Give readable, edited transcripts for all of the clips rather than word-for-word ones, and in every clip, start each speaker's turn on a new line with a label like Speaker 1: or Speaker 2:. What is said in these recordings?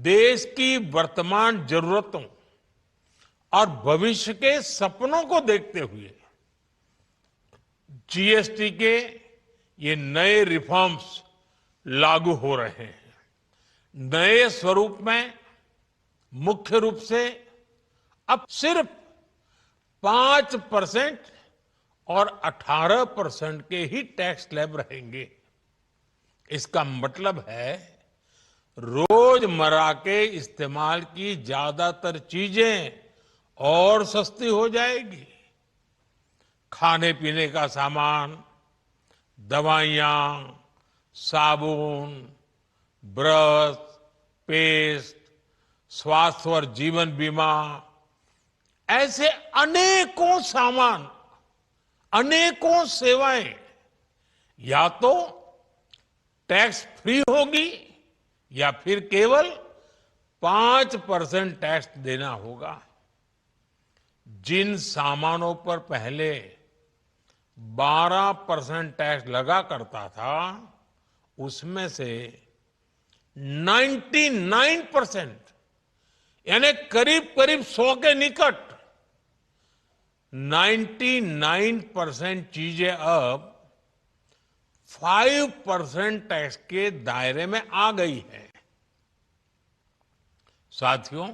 Speaker 1: देश की वर्तमान जरूरतों और भविष्य के सपनों को देखते हुए जीएसटी के ये नए रिफॉर्म्स लागू हो रहे हैं। नए स्वरूप में मुख्य रूप से अब सिर्फ 5% और 18% के ही टैक्स स्लैब रहेंगे। इसका मतलब है रोजमर्रा के इस्तेमाल की ज्यादातर चीजें और सस्ती हो जाएगी। खाने पीने का सामान, दवाइयां, साबुन, ब्रश, पेस्ट, स्वास्थ्य और जीवन बीमा, ऐसे अनेकों सामान, अनेकों सेवाएं या तो टैक्स फ्री होगी या फिर केवल 5% टैक्स देना होगा। जिन सामानों पर पहले 12% टैक्स लगा करता था, उसमें से 99% यानी करीब करीब 100 के निकट 99% चीजें अब 5% टैक्स के दायरे में आ गई है। साथियों,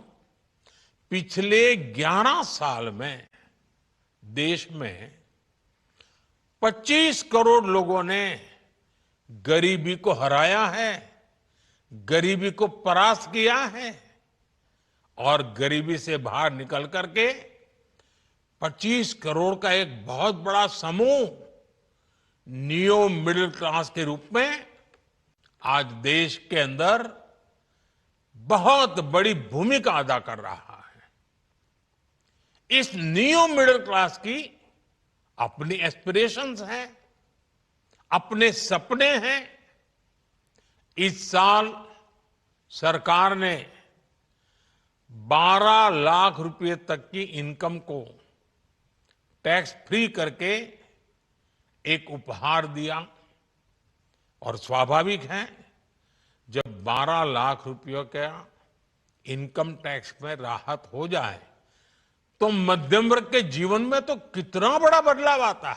Speaker 1: पिछले 11 साल में देश में 25 करोड़ लोगों ने गरीबी को हराया है, गरीबी को परास्त किया है और गरीबी से बाहर निकल करके 25 करोड़ का एक बहुत बड़ा समूह नियो मिडिल क्लास के रूप में आज देश के अंदर बहुत बड़ी भूमिका अदा कर रहा है। इस नियो मिडिल क्लास की अपनी एस्पिरेशंस हैं, अपने सपने हैं। इस साल सरकार ने 12 लाख रुपए तक की इनकम को टैक्स फ्री करके एक उपहार दिया और स्वाभाविक है, जब 12 लाख रुपयों का इनकम टैक्स में राहत हो जाए तो मध्यम वर्ग के जीवन में तो कितना बड़ा बदलाव आता है।